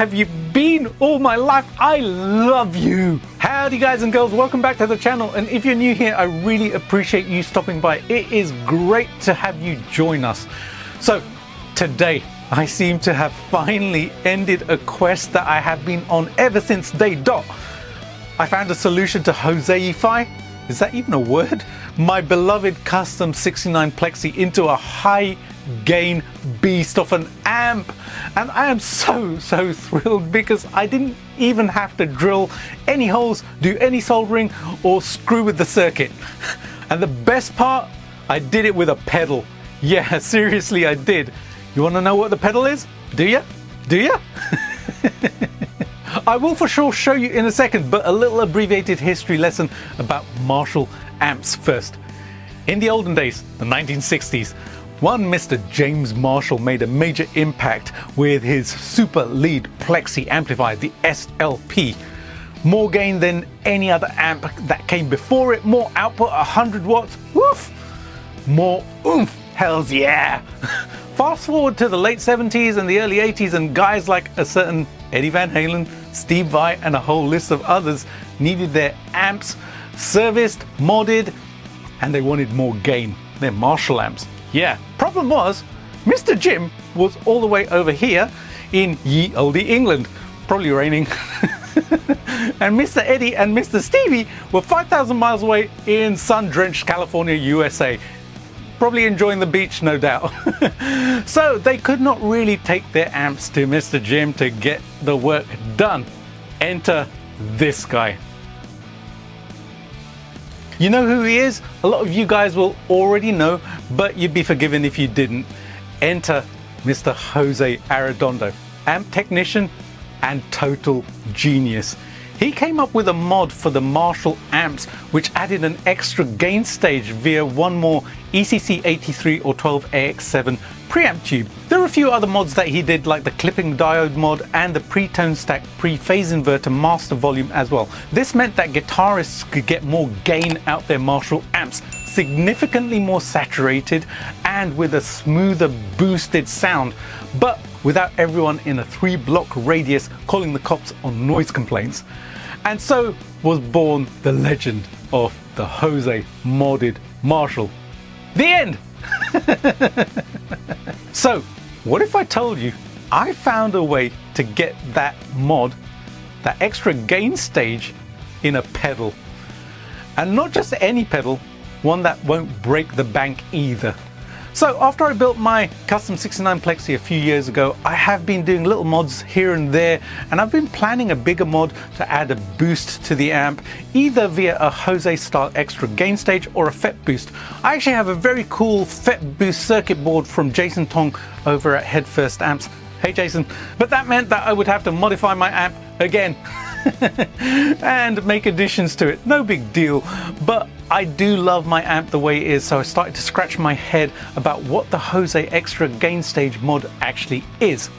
have you been all my life? I love you. Howdy guys and girls, welcome back to the channel, and if you're new here, I really appreciate you stopping by. It is great to have you join us. So today I seem to have finally ended a quest that I have been on ever since day dot. I found a solution to Jose-ify, is that even a word? My beloved custom 69 Plexi into a high gain beast of an amp, and I am so thrilled because I didn't even have to drill any holes, do any soldering or screw with the circuit. And the best part, I did it with a pedal. Yeah, seriously, I did. You want to know what the pedal is? Do you? I will for sure show you in a second, but a little abbreviated history lesson about Marshall amps first. In the olden days, the 1960s, one Mr. James Marshall made a major impact with his super lead Plexi amplifier, the SLP. More gain than any other amp that came before it, more output, 100 watts, woof! More oomph, hells yeah! Fast forward to the late 70s and the early 80s, and guys like a certain Eddie Van Halen, Steve Vai, and a whole list of others needed their amps serviced, modded, and they wanted more gain. They're Marshall amps. Yeah, problem was, Mr. Jim was all the way over here in ye olde England, probably raining. And Mr. Eddie and Mr. Stevie were 5,000 miles away in sun-drenched California, USA. Probably enjoying the beach, no doubt. So they could not really take their amps to Mr. Jim to get the work done. Enter this guy. You know who he is? A lot of you guys will already know, but you'd be forgiven if you didn't. Enter Mr. Jose Arredondo, amp technician and total genius. He came up with a mod for the Marshall amps which added an extra gain stage via one more ECC83 or 12AX7 preamp tube. There are a few other mods that he did, like the clipping diode mod and the pre-tone stack pre-phase inverter master volume as well. This meant that guitarists could get more gain out their Marshall amps, significantly more saturated and with a smoother boosted sound, but without everyone in a 3-block radius calling the cops on noise complaints. And so was born the legend of the Jose modded Marshall. The end! So, what if I told you I found a way to get that mod, that extra gain stage, in a pedal? And not just any pedal, one that won't break the bank either. So after I built my custom 69 Plexi a few years ago, I have been doing little mods here and there, and I've been planning a bigger mod to add a boost to the amp, either via a Jose style extra gain stage or a FET boost. I actually have a very cool FET boost circuit board from Jason Tong over at Head First Amps. Hey Jason. But that meant that I would have to modify my amp again and make additions to it. No big deal, but I do love my amp the way it is, so I started to scratch my head about what the Jose extra gain stage mod actually is.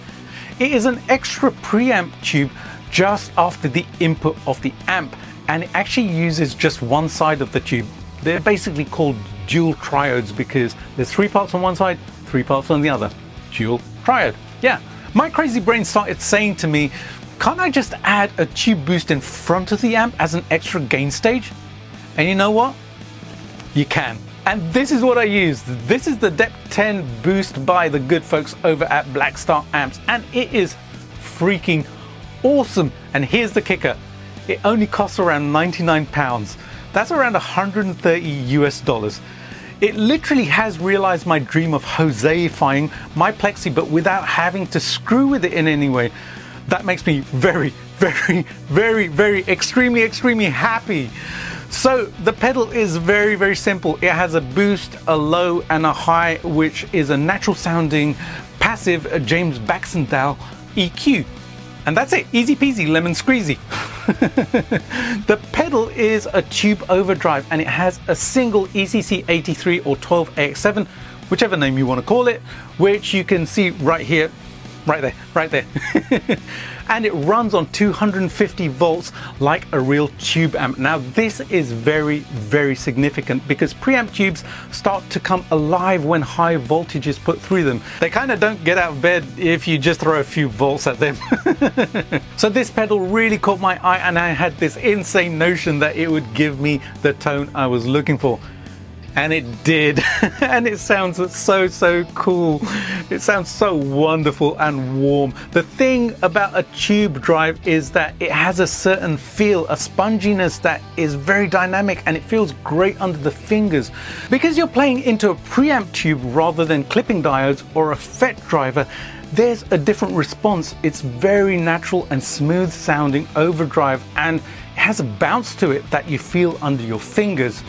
It is an extra preamp tube just after the input of the amp, and it actually uses just one side of the tube. They're basically called dual triodes because there's 3 parts on one side, 3 parts on the other. Dual triode. Yeah. My crazy brain started saying to me, can't I just add a tube boost in front of the amp as an extra gain stage? And you know what? You can. And this is what I used. This is the Dept 10 boost by the good folks over at Blackstar amps, and it is freaking awesome. And here's the kicker. It only costs around £99. That's around 130 US dollars. It literally has realized my dream of Jose-ifying my Plexi, but without having to screw with it in any way. That makes me very, extremely happy. So the pedal is very simple. It has a boost, a low, and a high, which is a natural sounding passive James Baxandall EQ. And that's it, easy peasy, lemon squeezy. The pedal is a tube overdrive, and it has a single ECC83 or 12AX7, whichever name you want to call it, which you can see right here right there, right there. And it runs on 250 volts like a real tube amp. Now this is very, very significant because preamp tubes start to come alive when high voltage is put through them. They kind of don't get out of bed if you just throw a few volts at them. So this pedal really caught my eye, and I had this insane notion that it would give me the tone I was looking for. And it did. And it sounds so cool. It sounds so wonderful and warm. The thing about a tube drive is that it has a certain feel, a sponginess that is very dynamic, and it feels great under the fingers. Because you're playing into a preamp tube rather than clipping diodes or a FET driver, there's a different response. It's very natural and smooth sounding overdrive, and it has a bounce to it that you feel under your fingers.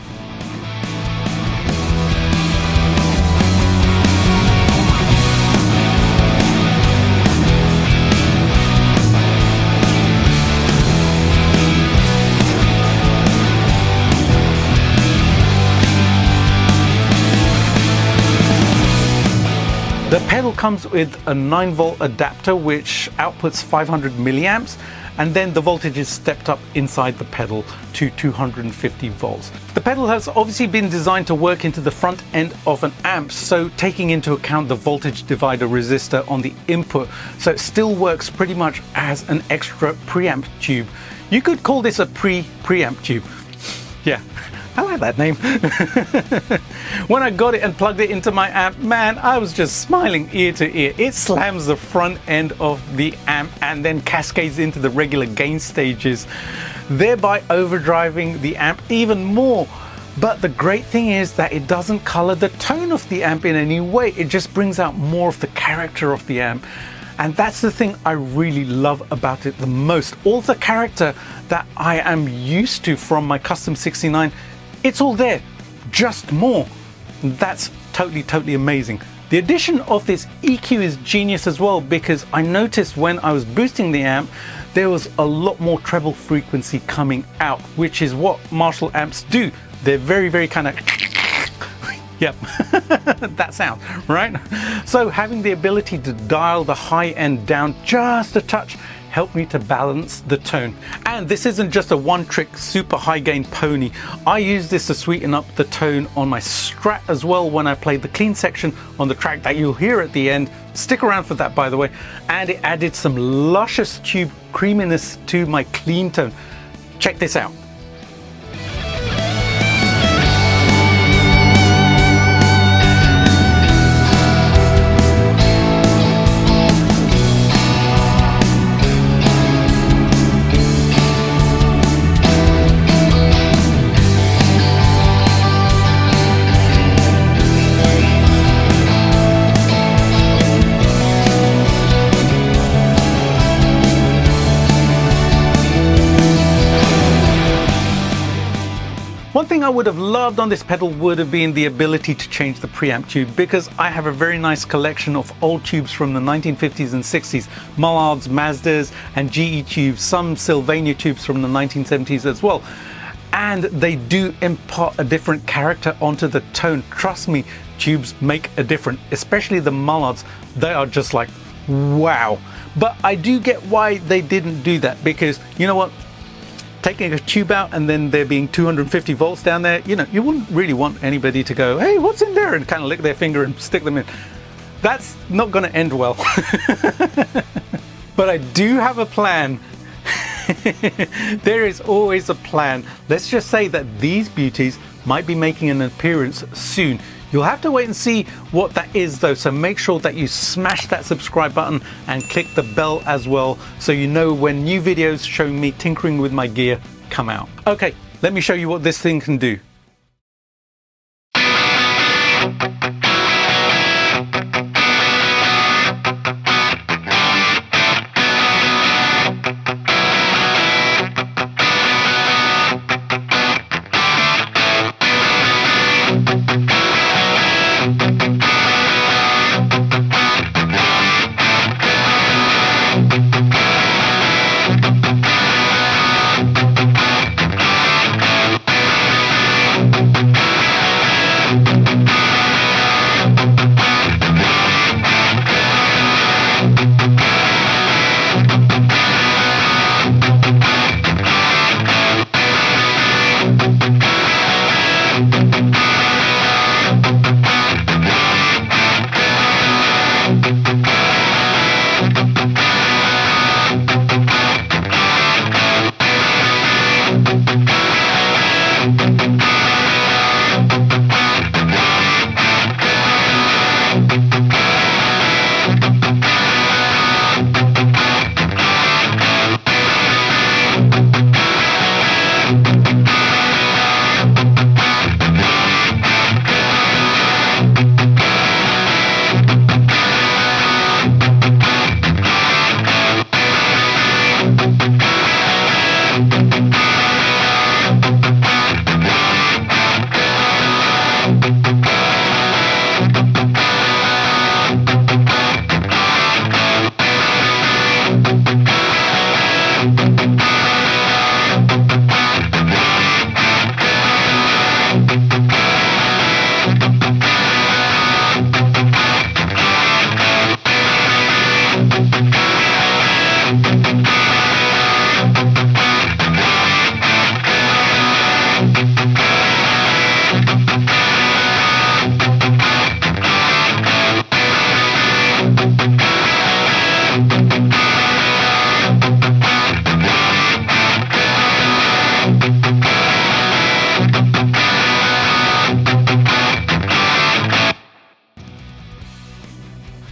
The pedal comes with a 9-volt adapter which outputs 500 milliamps, and then the voltage is stepped up inside the pedal to 250 volts. The pedal has obviously been designed to work into the front end of an amp, so taking into account the voltage divider resistor on the input, so it still works pretty much as an extra preamp tube. You could call this a preamp tube. Yeah, I like that name. When I got it and plugged it into my amp, man, I was just smiling ear to ear. It slams the front end of the amp and then cascades into the regular gain stages, thereby overdriving the amp even more. But the great thing is that it doesn't color the tone of the amp in any way. It just brings out more of the character of the amp. And that's the thing I really love about it the most. All the character that I am used to from my Custom 69, it's all there, just more. That's totally amazing. The addition of this EQ is genius as well, because I noticed when I was boosting the amp, there was a lot more treble frequency coming out, which is what Marshall amps do. They're very kind of yep, that sound, right? So having the ability to dial the high end down just a touch helped me to balance the tone. And this isn't just a one-trick super high gain pony. I use this to sweeten up the tone on my Strat as well when I played the clean section on the track that you'll hear at the end. Stick around for that, by the way. And it added some luscious tube creaminess to my clean tone. Check this out. One thing I would have loved on this pedal would have been the ability to change the preamp tube, because I have a very nice collection of old tubes from the 1950s and 60s, Mullards, Mazdas and GE tubes, some Sylvania tubes from the 1970s as well. And they do impart a different character onto the tone. Trust me, tubes make a difference, especially the Mullards. They are just like, wow. But I do get why they didn't do that, because you know what? Taking a tube out and then there being 250 volts down there, you know, you wouldn't really want anybody to go, hey, what's in there? And kind of lick their finger and stick them in. That's not going to end well. But I do have a plan. There is always a plan. Let's just say that these beauties might be making an appearance soon. You'll have to wait and see what that is though, so make sure that you smash that subscribe button and click the bell as well, so you know when new videos showing me tinkering with my gear come out. Okay, let me show you what this thing can do.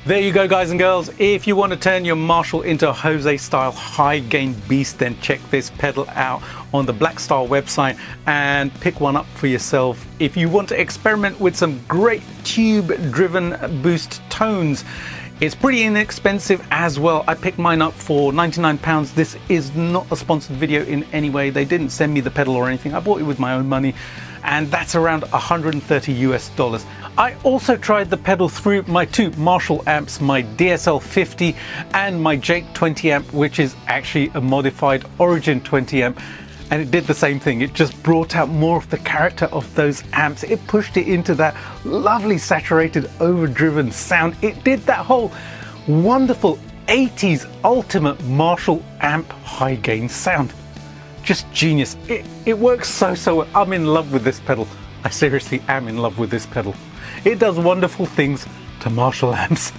There you go, guys and girls. If you want to turn your Marshall into a Jose style high gain beast, then check this pedal out on the Blackstar website and pick one up for yourself. If you want to experiment with some great tube driven boost tones, it's pretty inexpensive as well. I picked mine up for £99. This is not a sponsored video in any way. They didn't send me the pedal or anything. I bought it with my own money, and that's around 130 US dollars. I also tried the pedal through my two Marshall amps, my DSL 50 and my Jake 20 amp, which is actually a modified Origin 20 amp. And it did the same thing. It just brought out more of the character of those amps. It pushed it into that lovely saturated overdriven sound. It did that whole wonderful 80s ultimate Marshall amp high gain sound. Just genius. It works so well. I'm in love with this pedal. I seriously am in love with this pedal. It does wonderful things to Marshall amps.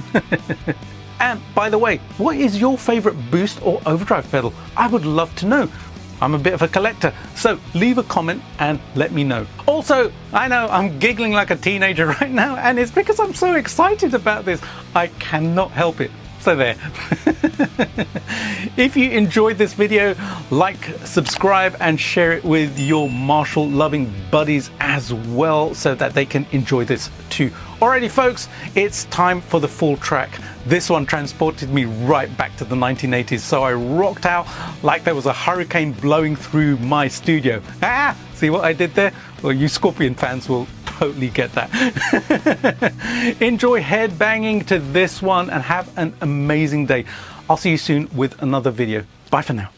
And by the way, what is your favorite boost or overdrive pedal? I would love to know. I'm a bit of a collector, so leave a comment and let me know. Also, I know I'm giggling like a teenager right now, and it's because I'm so excited about this. I cannot help it. So there. If you enjoyed this video, like, subscribe and share it with your Marshall loving buddies as well, so that they can enjoy this too. Alrighty folks, it's time for the full track. This one transported me right back to the 1980s, so I rocked out like there was a hurricane blowing through my studio. Ah, see what I did there? Well, you Scorpion fans will totally get that. Enjoy headbanging to this one and have an amazing day. I'll see you soon with another video. Bye for now.